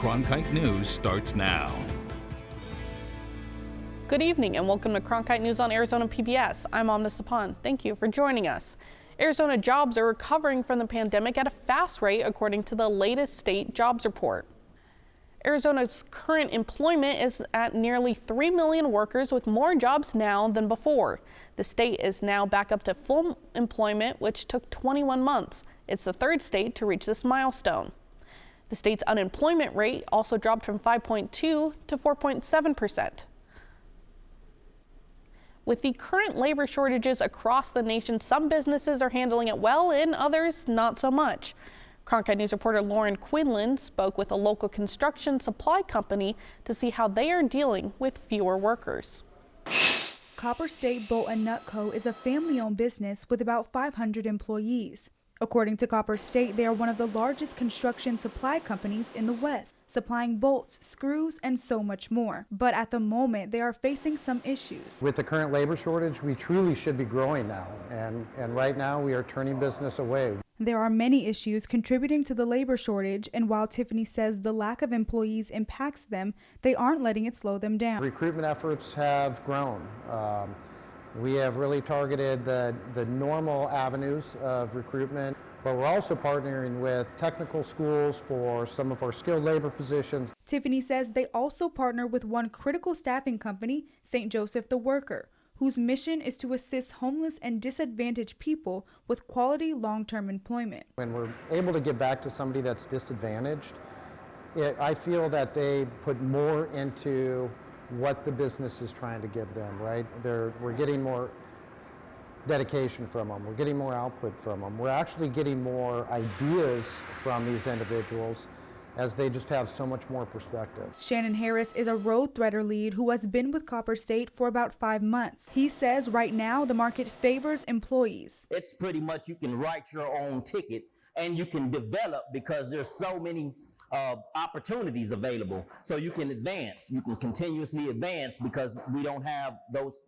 Cronkite News starts now. Good evening and welcome to Cronkite News on Arizona PBS. I'm Amna Sapan. Thank you for joining us. Arizona jobs are recovering from the pandemic at a fast rate according to the latest state jobs report. Arizona's current employment is at nearly 3 million workers with more jobs now than before. The state is now back up to full employment, which took 21 months. It's the third state to reach this milestone. The state's unemployment rate also dropped from 5.2 to 4.7%. With the current labor shortages across the nation, some businesses are handling it well and others not so much. Cronkite News reporter Lauren Quinlan spoke with a local construction supply company to see how they are dealing with fewer workers. Copper State Bolt and Nut Co. is a family-owned business with about 500 employees. According to Copper State, they are one of the largest construction supply companies in the West, supplying bolts, screws, and so much more. But at the moment, they are facing some issues. With the current labor shortage, we truly should be growing now, and right now we are turning business away. There are many issues contributing to the labor shortage, and while Tiffany says the lack of employees impacts them, they aren't letting it slow them down. Recruitment efforts have grown. We have really targeted the normal avenues of recruitment, but we're also partnering with technical schools for some of our skilled labor positions. Tiffany says they also partner with one critical staffing company, St. Joseph the Worker, whose mission is to assist homeless and disadvantaged people with quality long-term employment. When we're able to get back to somebody that's disadvantaged, I feel that they put more into what the business is trying to give them, right? We're getting more dedication from them. We're getting more output from them. We're actually getting more ideas from these individuals as they just have so much more perspective. Shannon Harris is a road threader lead who has been with Copper State for about 5 months. He says right now the market favors employees. It's pretty much you can write your own ticket and you can develop because there's so many opportunities available. So you can advance, you can continuously advance because we don't have those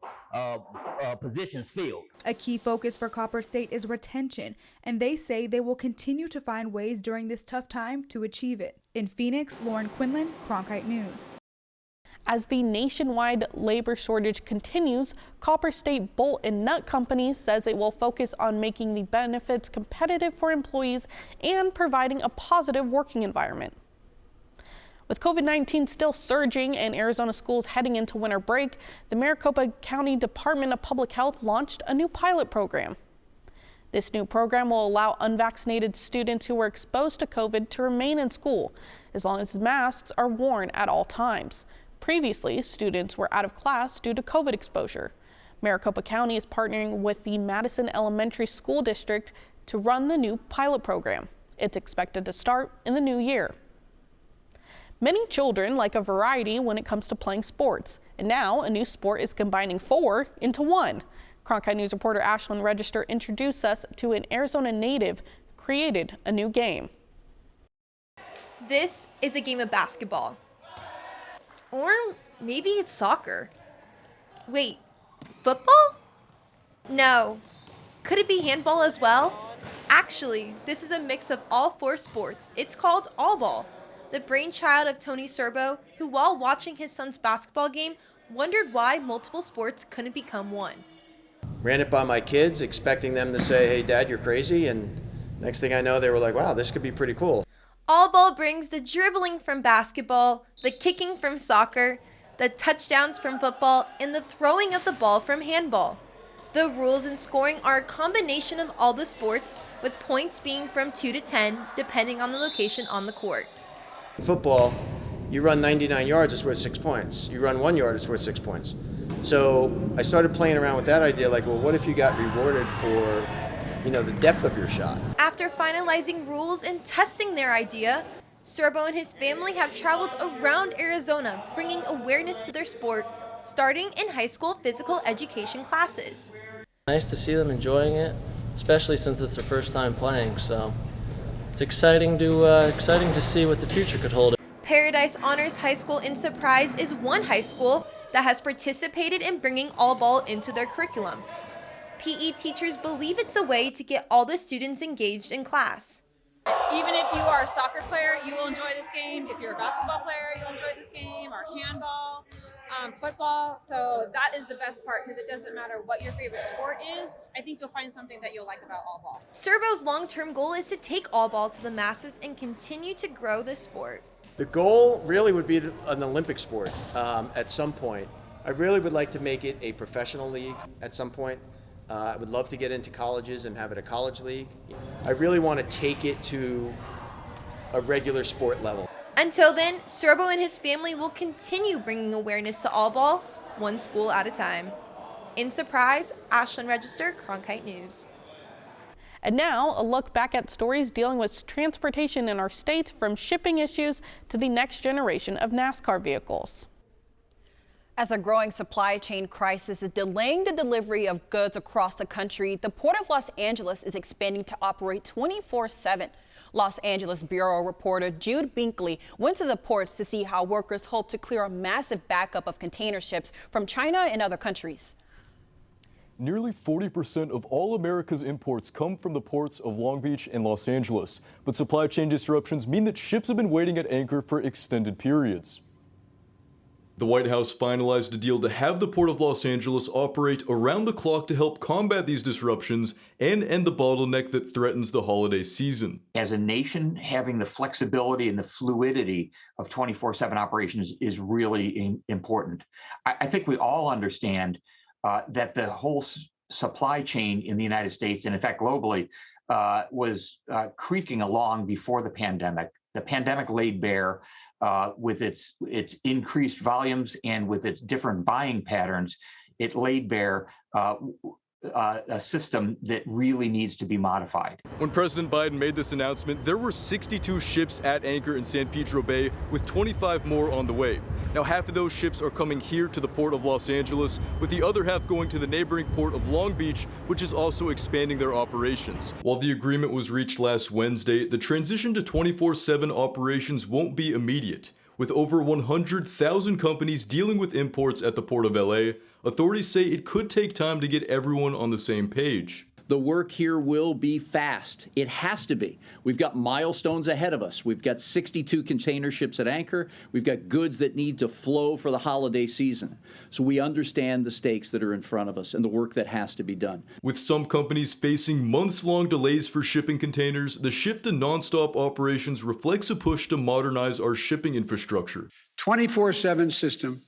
positions filled. A key focus for Copper State is retention, and they say they will continue to find ways during this tough time to achieve it. In Phoenix, Lauren Quinlan, Cronkite News. As the nationwide labor shortage continues, Copper State Bolt and Nut Company says it will focus on making the benefits competitive for employees and providing a positive working environment. With COVID-19 still surging and Arizona schools heading into winter break, the Maricopa County Department of Public Health launched a new pilot program. This new program will allow unvaccinated students who were exposed to COVID to remain in school, as long as masks are worn at all times. Previously, students were out of class due to COVID exposure. Maricopa County is partnering with the Madison Elementary School District to run the new pilot program. It's expected to start in the new year. Many children like a variety when it comes to playing sports, and now a new sport is combining 4 into 1. Cronkite News reporter Ashlyn Register introduced us to an Arizona native who created a new game. This is a game of basketball. Or maybe it's soccer. Wait, football? No. Could it be handball as well? Actually, this is a mix of all 4 sports. It's called All Ball, the brainchild of Tony Serbo, who while watching his son's basketball game, wondered why multiple sports couldn't become one. Ran it by my kids, expecting them to say, "Hey, Dad, you're crazy," and next thing I know, they were like, "Wow, this could be pretty cool." All Ball brings the dribbling from basketball, the kicking from soccer, the touchdowns from football, and the throwing of the ball from handball. The rules and scoring are a combination of all the sports, with points being from 2 to 10, depending on the location on the court. Football, you run 99 yards, it's worth 6 points. You run 1 yard, it's worth 6 points. So I started playing around with that idea, like, well, what if you got rewarded for the depth of your shot? After finalizing rules and testing their idea, Serbo and his family have traveled around Arizona, bringing awareness to their sport, starting in high school physical education classes. Nice to see them enjoying it, especially since it's their first time playing, so it's exciting to see what the future could hold. Paradise Honors High School in Surprise is one high school that has participated in bringing All Ball into their curriculum. PE teachers believe it's a way to get all the students engaged in class. Even if you are a soccer player, you will enjoy this game. If you're a basketball player, you'll enjoy this game, or handball, football. So that is the best part, because it doesn't matter what your favorite sport is. I think you'll find something that you'll like about all ball. Serbo's long-term goal is to take all ball to the masses and continue to grow the sport. The goal really would be an Olympic sport at some point. I really would like to make it a professional league at some point. I would love to get into colleges and have it a college league. I really want to take it to a regular sport level. Until then, Serbo and his family will continue bringing awareness to all ball, one school at a time. In Surprise, Ashland Register, Cronkite News. And now, a look back at stories dealing with transportation in our state, from shipping issues to the next generation of NASCAR vehicles. As a growing supply chain crisis is delaying the delivery of goods across the country, the Port of Los Angeles is expanding to operate 24/7. Los Angeles Bureau reporter Jude Binkley went to the ports to see how workers hope to clear a massive backup of container ships from China and other countries. Nearly 40% of all America's imports come from the ports of Long Beach and Los Angeles. But supply chain disruptions mean that ships have been waiting at anchor for extended periods. The White House finalized a deal to have the Port of Los Angeles operate around the clock to help combat these disruptions and end the bottleneck that threatens the holiday season. As a nation, having the flexibility and the fluidity of 24/7 operations is really important. I think we all understand that the whole supply chain in the United States, and in fact globally, was creaking along before the pandemic. The pandemic laid bare, with its increased volumes and with its different buying patterns, it laid bare a system that really needs to be modified. When President Biden made this announcement, there were 62 ships at anchor in San Pedro Bay, with 25 more on the way. Now, half of those ships are coming here to the Port of Los Angeles, with the other half going to the neighboring port of Long Beach, which is also expanding their operations. While the agreement was reached last Wednesday, the transition to 24/7 operations won't be immediate. With over 100,000 companies dealing with imports at the Port of LA, authorities say it could take time to get everyone on the same page. The work here will be fast. It has to be. We've got milestones ahead of us. We've got 62 container ships at anchor. We've got goods that need to flow for the holiday season. So we understand the stakes that are in front of us and the work that has to be done. With some companies facing months-long delays for shipping containers, the shift to nonstop operations reflects a push to modernize our shipping infrastructure. 24/7 system,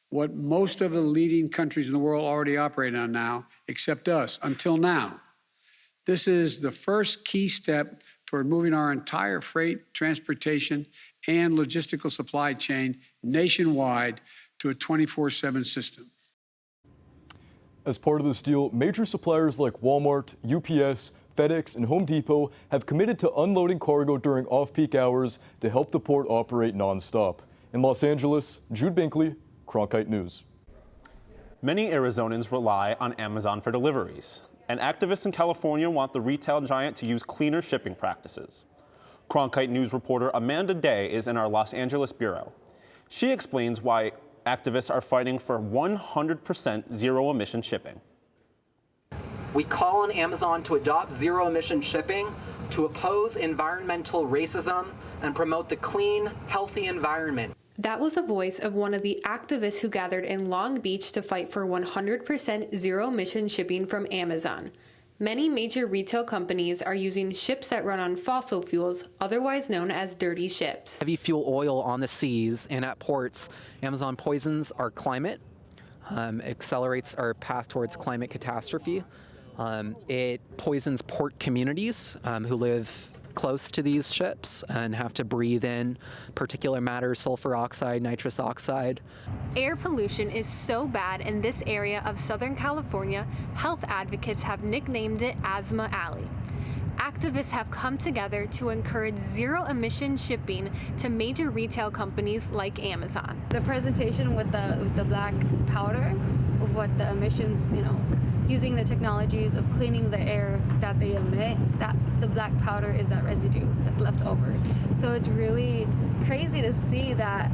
what most of the leading countries in the world already operate on now, except us, until now. This is the first key step toward moving our entire freight, transportation, and logistical supply chain nationwide to a 24/7 system. As part of this deal, major suppliers like Walmart, UPS, FedEx, and Home Depot have committed to unloading cargo during off-peak hours to help the port operate nonstop. In Los Angeles, Jude Binkley, Cronkite News. Many Arizonans rely on Amazon for deliveries, and activists in California want the retail giant to use cleaner shipping practices. Cronkite News reporter Amanda Day is in our Los Angeles bureau. She explains why activists are fighting for 100% zero-emission shipping. We call on Amazon to adopt zero-emission shipping, to oppose environmental racism, and promote the clean, healthy environment. That was a voice of one of the activists who gathered in Long Beach to fight for 100% zero-emission shipping from Amazon. Many major retail companies are using ships that run on fossil fuels, otherwise known as dirty ships. Heavy fuel oil on the seas and at ports. Amazon poisons our climate, accelerates our path towards climate catastrophe. It poisons port communities who live close to these ships and have to breathe in particulate matter, sulfur oxide, nitrous oxide. Air pollution is so bad in this area of Southern California, health advocates have nicknamed it Asthma Alley. Activists have come together to encourage zero-emission shipping to major retail companies like Amazon. The presentation with the black powder of what the emissions, using the technologies of cleaning the air that they emit, that the black powder is that residue that's left over. So it's really crazy to see that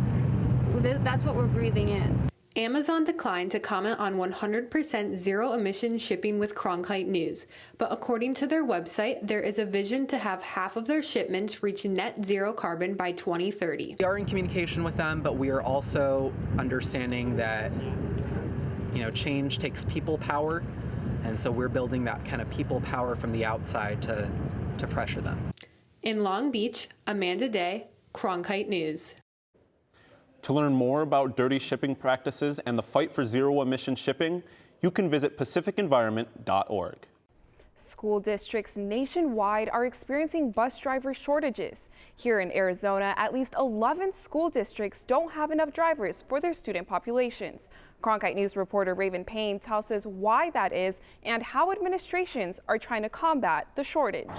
that's what we're breathing in. Amazon declined to comment on 100% zero-emission shipping with Cronkite News, but according to their website, there is a vision to have half of their shipments reach net zero carbon by 2030. We are in communication with them, but we are also understanding that, change takes people power, and so we're building that kind of people power from the outside to pressure them. In Long Beach, Amanda Day, Cronkite News. To learn more about dirty shipping practices and the fight for zero-emission shipping, you can visit pacificenvironment.org. School districts nationwide are experiencing bus driver shortages. Here in Arizona, at least 11 school districts don't have enough drivers for their student populations. Cronkite News reporter Raven Payne tells us why that is and how administrations are trying to combat the shortage.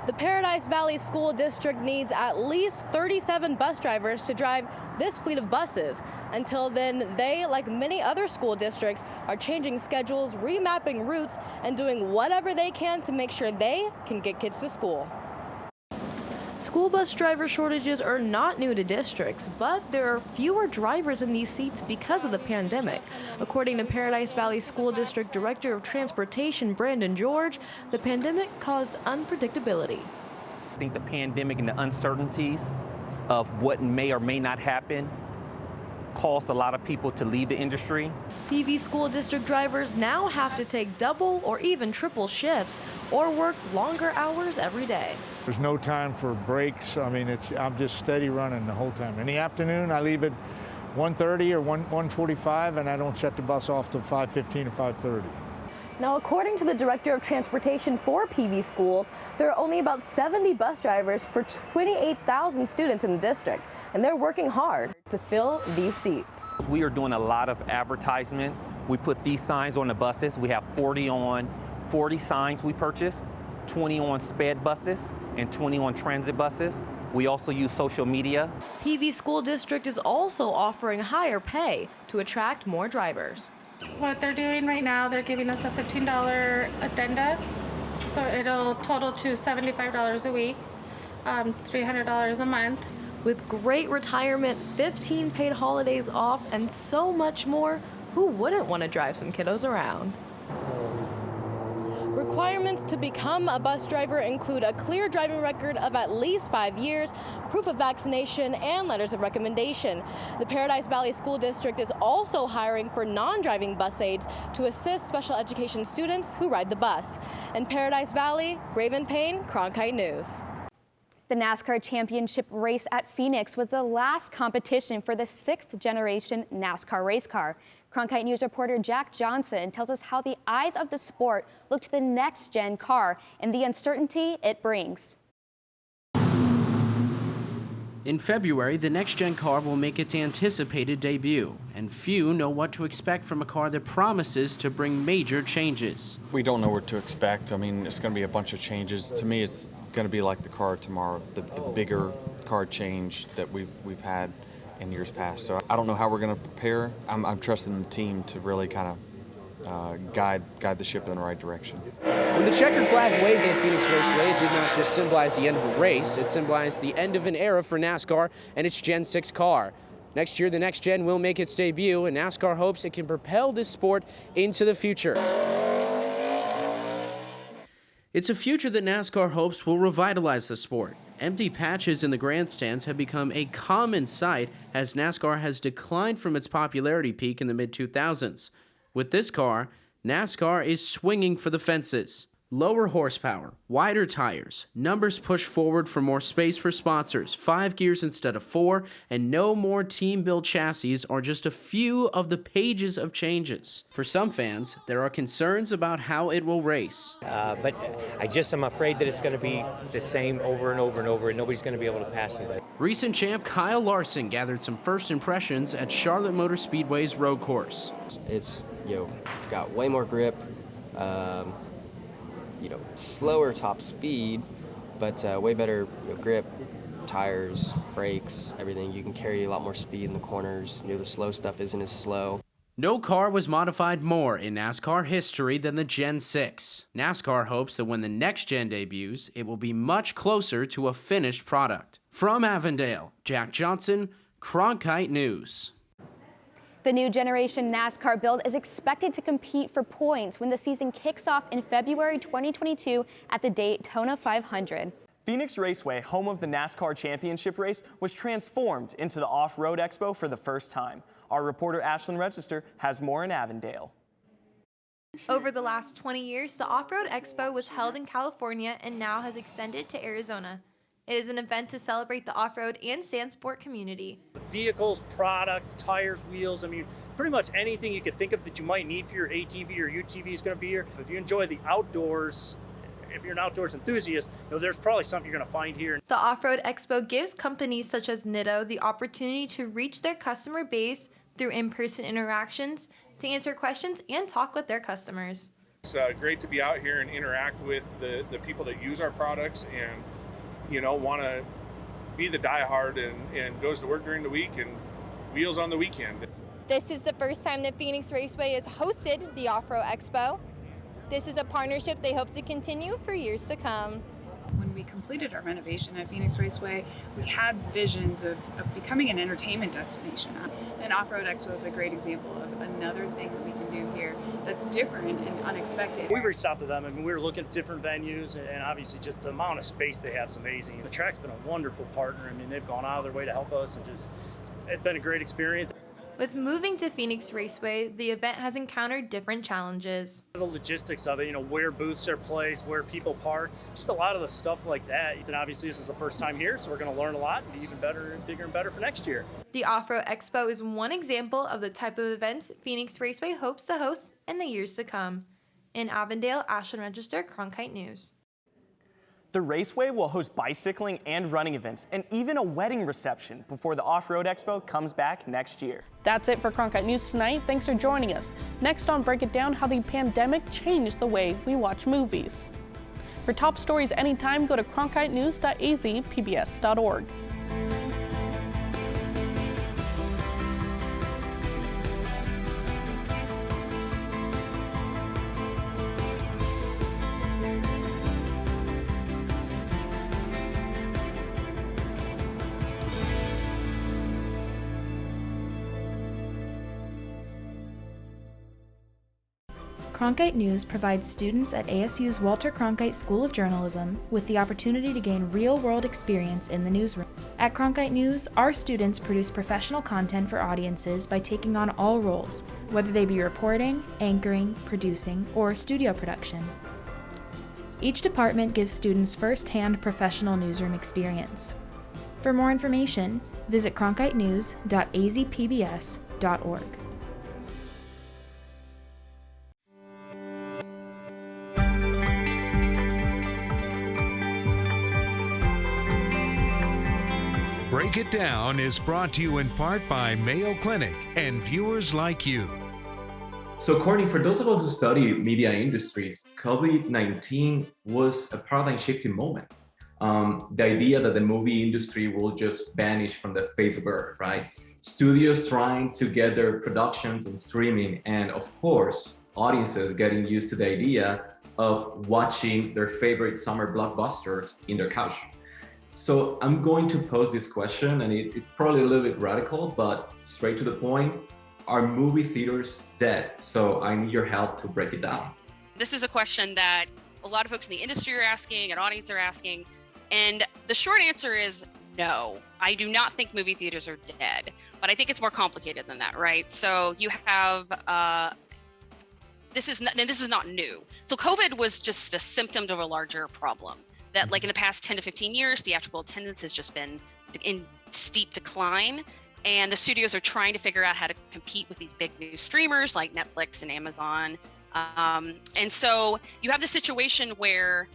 The Paradise Valley School District needs at least 37 bus drivers to drive this fleet of buses. Until then, they, like many other school districts, are changing schedules, remapping routes, and doing whatever they can to make sure they can get kids to school. School bus driver shortages are not new to districts, but there are fewer drivers in these seats because of the pandemic. According to Paradise Valley School District Director of Transportation Brandon George, the pandemic caused unpredictability. I think the pandemic and the uncertainties of what may or may not happen caused a lot of people to leave the industry. PV school district drivers now have to take double or even triple shifts or work longer hours every day. There's no time for breaks. I mean, I'm just steady running the whole time. In the afternoon, I leave at 1:30 or 1:45, and I don't shut the bus off till 5:15 or 5:30. Now, according to the Director of Transportation for PV schools, there are only about 70 bus drivers for 28,000 students in the district, and they're working hard to fill these seats. We are doing a lot of advertisement. We put these signs on the buses. We have 40 signs we purchased, 20 on sped buses, and 20 on transit buses. We also use social media. PV School District is also offering higher pay to attract more drivers. What they're doing right now, they're giving us a $15 addenda, so it'll total to $75 a week, $300 a month. With great retirement, 15 paid holidays off, and so much more, who wouldn't want to drive some kiddos around? Requirements to become a bus driver include a clear driving record of at least 5 years, proof of vaccination, and letters of recommendation. The Paradise Valley School District is also hiring for non-driving bus aides to assist special education students who ride the bus. In Paradise Valley, Raven Payne, Cronkite News. The NASCAR Championship race at Phoenix was the last competition for the 6th generation NASCAR race car. Cronkite News reporter Jack Johnson tells us how the eyes of the sport look to the next-gen car and the uncertainty it brings. In February, the next-gen car will make its anticipated debut, and few know what to expect from a car that promises to bring major changes. We don't know what to expect. I mean, it's going to be a bunch of changes. To me, it's going to be like the car tomorrow, the bigger car change that we've had in years past. So I don't know how we're going to prepare. I'm trusting the team to really kind of guide the ship in the right direction. When the checkered flag waved at Phoenix Raceway, it did not just symbolize the end of a race, it symbolized the end of an era for NASCAR and its Gen 6 car. Next year, the next gen will make its debut, and NASCAR hopes it can propel this sport into the future. It's a future that NASCAR hopes will revitalize the sport. Empty patches in the grandstands have become a common sight as NASCAR has declined from its popularity peak in the mid-2000s. With this car, NASCAR is swinging for the fences. Lower horsepower, wider tires, numbers pushed forward for more space for sponsors, 5 gears instead of 4, and no more team-built chassis are just a few of the pages of changes. For some fans, there are concerns about how it will race. But I'm afraid that it's going to be the same over and over and over, and nobody's going to be able to pass anybody. Recent champ Kyle Larson gathered some first impressions at Charlotte Motor Speedway's road course. It's, got way more grip. Slower top speed, but way better grip, tires, brakes, everything. You can carry a lot more speed in the corners. The slow stuff isn't as slow. No car was modified more in NASCAR history than the Gen 6. NASCAR hopes that when the next gen debuts, it will be much closer to a finished product. From Avondale, Jack Johnson, Cronkite News. The new generation NASCAR build is expected to compete for points when the season kicks off in February 2022 at the Daytona 500. Phoenix Raceway, home of the NASCAR Championship race, was transformed into the OffRoad Expo for the first time. Our reporter Ashlyn Register has more in Avondale. Over the last 20 years, the OffRoad Expo was held in California and now has extended to Arizona. It is an event to celebrate the off-road and sand sport community. Vehicles, products, tires, wheels, I mean, pretty much anything you could think of that you might need for your ATV or UTV is going to be here. If you enjoy the outdoors, if you're an outdoors enthusiast, there's probably something you're going to find here. The OffRoad Expo gives companies such as Nitto the opportunity to reach their customer base through in-person interactions, to answer questions and talk with their customers. It's great to be out here and interact with the people that use our products and want to be the diehard and goes to work during the week and wheels on the weekend. This is the first time that Phoenix Raceway has hosted the OffRoad Expo. This is a partnership they hope to continue for years to come. When we completed our renovation at Phoenix Raceway, we had visions of becoming an entertainment destination. And OffRoad Expo is a great example of another thing that we can do here that's different and unexpected. We reached out to them. I mean, we were looking at different venues, and obviously just the amount of space they have is amazing. The track's been a wonderful partner. I mean, they've gone out of their way to help us, and it's been a great experience. With moving to Phoenix Raceway, the event has encountered different challenges. The logistics of it, where booths are placed, where people park, just a lot of the stuff like that. And obviously this is the first time here, so we're going to learn a lot and be even better, bigger and better for next year. The OffRoad Expo is one example of the type of events Phoenix Raceway hopes to host in the years to come. In Avondale, Ashlyn Register, Cronkite News. The Raceway will host bicycling and running events and even a wedding reception before the OffRoad Expo comes back next year. That's it for Cronkite News tonight. Thanks for joining us. Next on Break It Down, how the pandemic changed the way we watch movies. For top stories anytime, go to cronkitenews.azpbs.org. Cronkite News provides students at ASU's Walter Cronkite School of Journalism with the opportunity to gain real-world experience in the newsroom. At Cronkite News, our students produce professional content for audiences by taking on all roles, whether they be reporting, anchoring, producing, or studio production. Each department gives students first-hand professional newsroom experience. For more information, visit cronkitenews.azpbs.org. Break It Down is brought to you in part by Mayo Clinic and viewers like you. So Courtney, for those of us who study media industries, COVID-19 was a paradigm-shifting moment. The idea that the movie industry will just vanish from the face of Earth, right? Studios trying to get their productions and streaming, and of course, audiences getting used to the idea of watching their favorite summer blockbusters in their couch. So I'm going to pose this question, and it's probably a little bit radical, but straight to the point. Are movie theaters dead? So I need your help to break it down. This is a question that a lot of folks in the industry are asking, an audience are asking, and the short answer is no. I do not think movie theaters are dead, but I think it's more complicated than that, right? So you have, this is not new. So COVID was just a symptom of a larger problem. That like in the past 10 to 15 years, theatrical attendance has just been in steep decline. And the studios are trying to figure out how to compete with these big new streamers like Netflix and Amazon. And so you have the situation where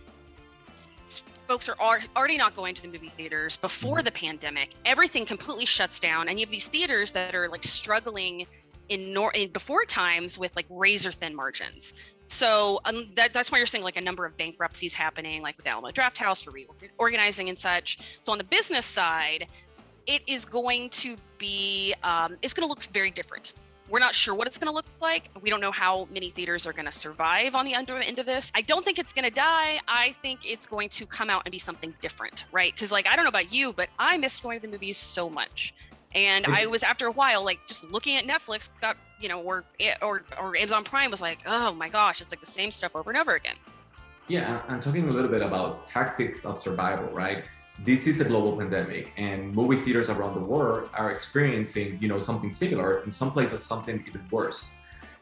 folks are already not going to the movie theaters before the pandemic. Everything completely shuts down. And you have these theaters that are like struggling in before times with like razor thin margins. So that's why you're seeing like a number of bankruptcies happening, like with Alamo Drafthouse for reorganizing and such. So on the business side, it is going to be, it's going to look very different. We're not sure what it's going to look like. We don't know how many theaters are going to survive on the end of this. I don't think it's going to die. I think it's going to come out and be something different, right? Because like, I don't know about you, but I missed going to the movies so much. And I was, after a while, like just looking at Netflix, got, or Amazon Prime was like, oh my gosh, it's like the same stuff over and over again. Yeah, and talking a little bit about tactics of survival, right? This is a global pandemic, and movie theaters around the world are experiencing, something similar, in some places something even worse.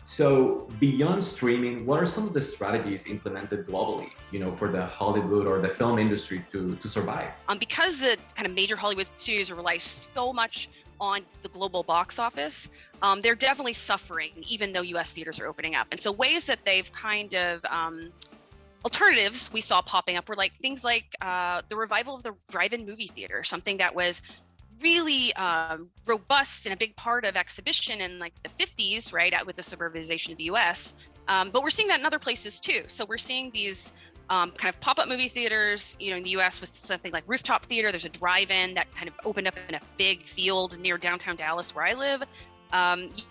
So beyond streaming, what are some of the strategies implemented globally, for the Hollywood or the film industry to survive? Because the kind of major Hollywood studios rely so much on the global box office, they're definitely suffering, even though US theaters are opening up. And so ways that they've kind of, alternatives we saw popping up were like things like the revival of the drive-in movie theater, something that was really robust and a big part of exhibition in like the 50s, right, with the suburbanization of the US. But we're seeing that in other places too. So we're seeing these kind of pop-up movie theaters, in the US with something like Rooftop Theater. There's a drive-in that kind of opened up in a big field near downtown Dallas where I live.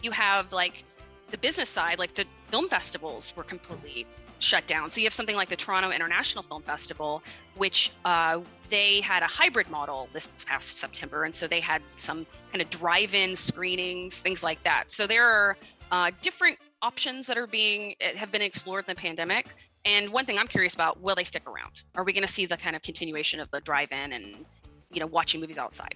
You have like the business side, like the film festivals were completely shut down. So you have something like the Toronto International Film Festival, which they had a hybrid model this past September. And so they had some kind of drive-in screenings, things like that. So there are different options that have been explored in the pandemic. And one thing I'm curious about, will they stick around? Are we going to see the kind of continuation of the drive-in and, watching movies outside?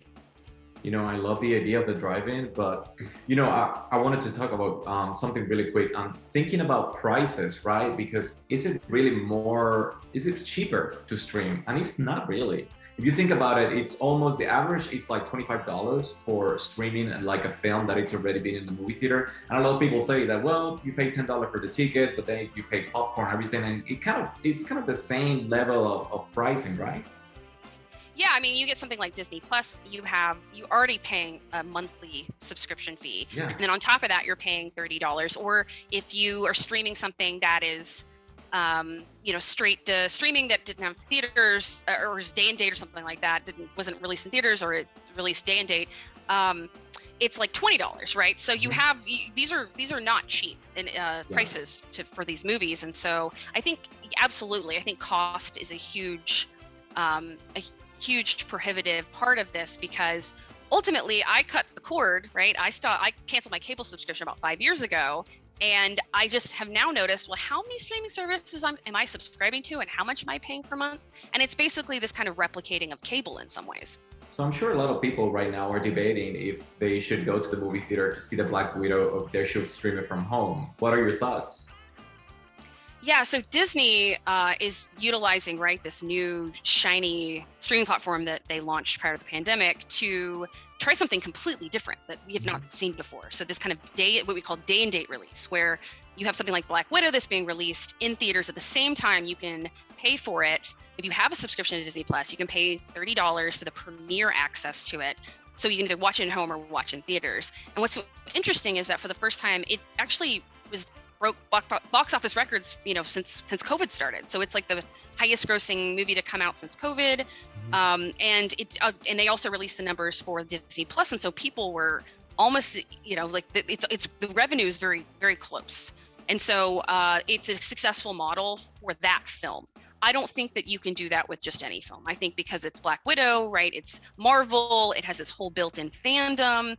I love the idea of the drive-in, but, I wanted to talk about something really quick. I'm thinking about prices, right? Because is it cheaper to stream? And it's not really. If you think about it, it's almost the average is like $25 for streaming like a film that it's already been in the movie theater. And a lot of people say that, well, you pay $10 for the ticket, but then you pay popcorn, everything. And it's kind of the same level of pricing, right? Yeah, I mean, you get something like Disney Plus, you already paying a monthly subscription fee. Yeah. And then on top of that, you're paying $30. Or if you are streaming something that is, straight to streaming that didn't have theaters or was day and date or something like that, wasn't released in theaters or it released day and date, it's like $20, right? So you have, these are not cheap in prices for these movies. And so I think, absolutely, I think cost is a huge prohibitive part of this, because ultimately I cut the cord, right? I canceled my cable subscription about 5 years ago, and I just have now noticed, well, how many streaming services am I subscribing to and how much am I paying per month? And it's basically this kind of replicating of cable in some ways. So I'm sure a lot of people right now are debating if they should go to the movie theater to see the Black Widow or if they should stream it from home. What are your thoughts? Yeah, so Disney is utilizing, right, this new shiny streaming platform that they launched prior to the pandemic to try something completely different that we have not seen before. So this kind of what we call day and date release, where you have something like Black Widow that's being released in theaters at the same time. You can pay for it. If you have a subscription to Disney Plus, you can pay $30 for the premiere access to it. So you can either watch it at home or watch in theaters. And what's interesting is that for the first time, it actually broke box office records, since COVID started. So it's like the highest grossing movie to come out since COVID. And they also released the numbers for Disney Plus. And so people were almost, the revenue is very, very close. And so it's a successful model for that film. I don't think that you can do that with just any film. I think because it's Black Widow, right? It's Marvel, it has this whole built-in fandom.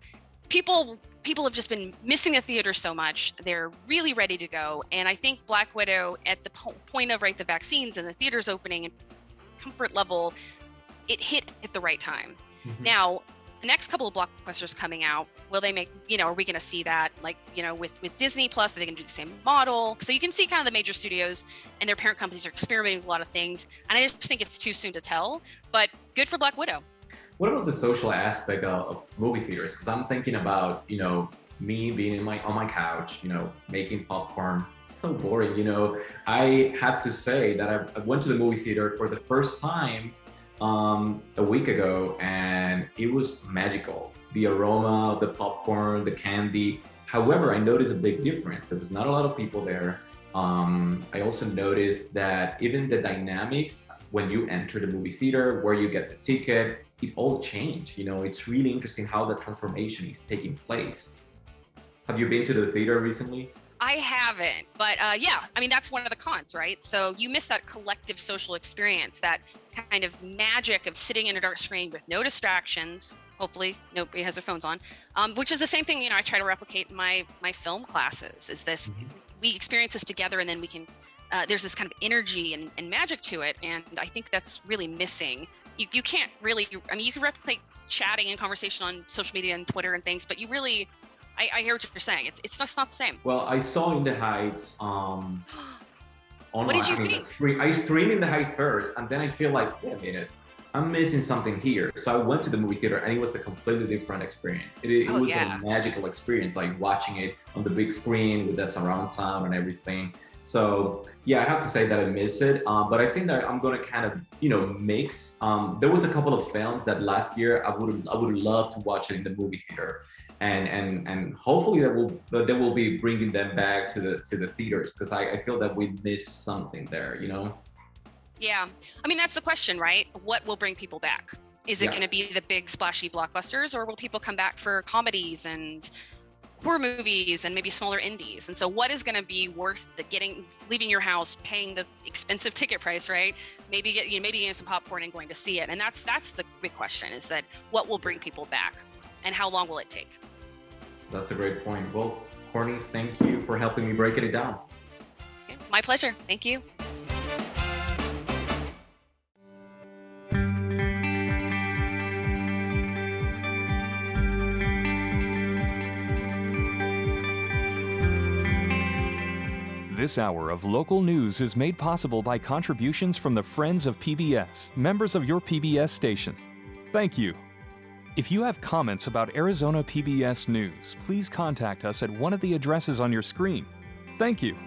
People have just been missing a theater so much. They're really ready to go. And I think Black Widow, at the point of, right, the vaccines and the theaters opening and comfort level, it hit at the right time. Now, the next couple of blockbusters coming out, will they make, are we going to see that, like, with Disney Plus, are they going to do the same model? So you can see kind of the major studios and their parent companies are experimenting with a lot of things. And I just think it's too soon to tell, but good for Black Widow. What about the social aspect of movie theaters? Because I'm thinking about, me being on my couch, making popcorn. It's so boring, I have to say that I went to the movie theater for the first time a week ago, and it was magical. The aroma of the popcorn, the candy. However, I noticed a big difference. There was not a lot of people there. I also noticed that even the dynamics when you enter the movie theater, where you get the ticket, it all changed. It's really interesting how the transformation is taking place. Have you been to the theater recently? I haven't, but yeah, I mean, that's one of the cons, right? So you miss that collective social experience, that kind of magic of sitting in a dark screen with no distractions, Hopefully nobody has their phones on, which is the same thing, I try to replicate in my film classes, is this, we experience this together, and then we can, there's this kind of energy and magic to it. And I think that's really missing. You can't really, you can replicate chatting and conversation on social media and Twitter and things, but you really, I hear what you're saying. It's just not the same. Well, I saw In the Heights online. What did you think? I streamed In the Heights first, and then I feel like, wait a minute, I'm missing something here. So I went to the movie theater, and it was a completely different experience. It was a magical experience, like watching it on the big screen with that surround sound and everything. So yeah, I have to say that I miss it, but I think that I'm gonna kind of, mix. There was a couple of films that last year I would love to watch it in the movie theater, and hopefully they will be bringing them back to the theaters, because I feel that we missed something there, Yeah, that's the question, right? What will bring people back? Is it going to be the big splashy blockbusters, or will people come back for comedies and horror movies and maybe smaller indies? And so what is going to be worth leaving your house, paying the expensive ticket price, right? Maybe getting some popcorn and going to see it. And that's the big question, is that what will bring people back, and how long will it take? That's a great point. Well, Courtney, thank you for helping me break it down. Okay, my pleasure. Thank you. This hour of local news is made possible by contributions from the Friends of PBS, members of your PBS station. Thank you. If you have comments about Arizona PBS News, please contact us at one of the addresses on your screen. Thank you.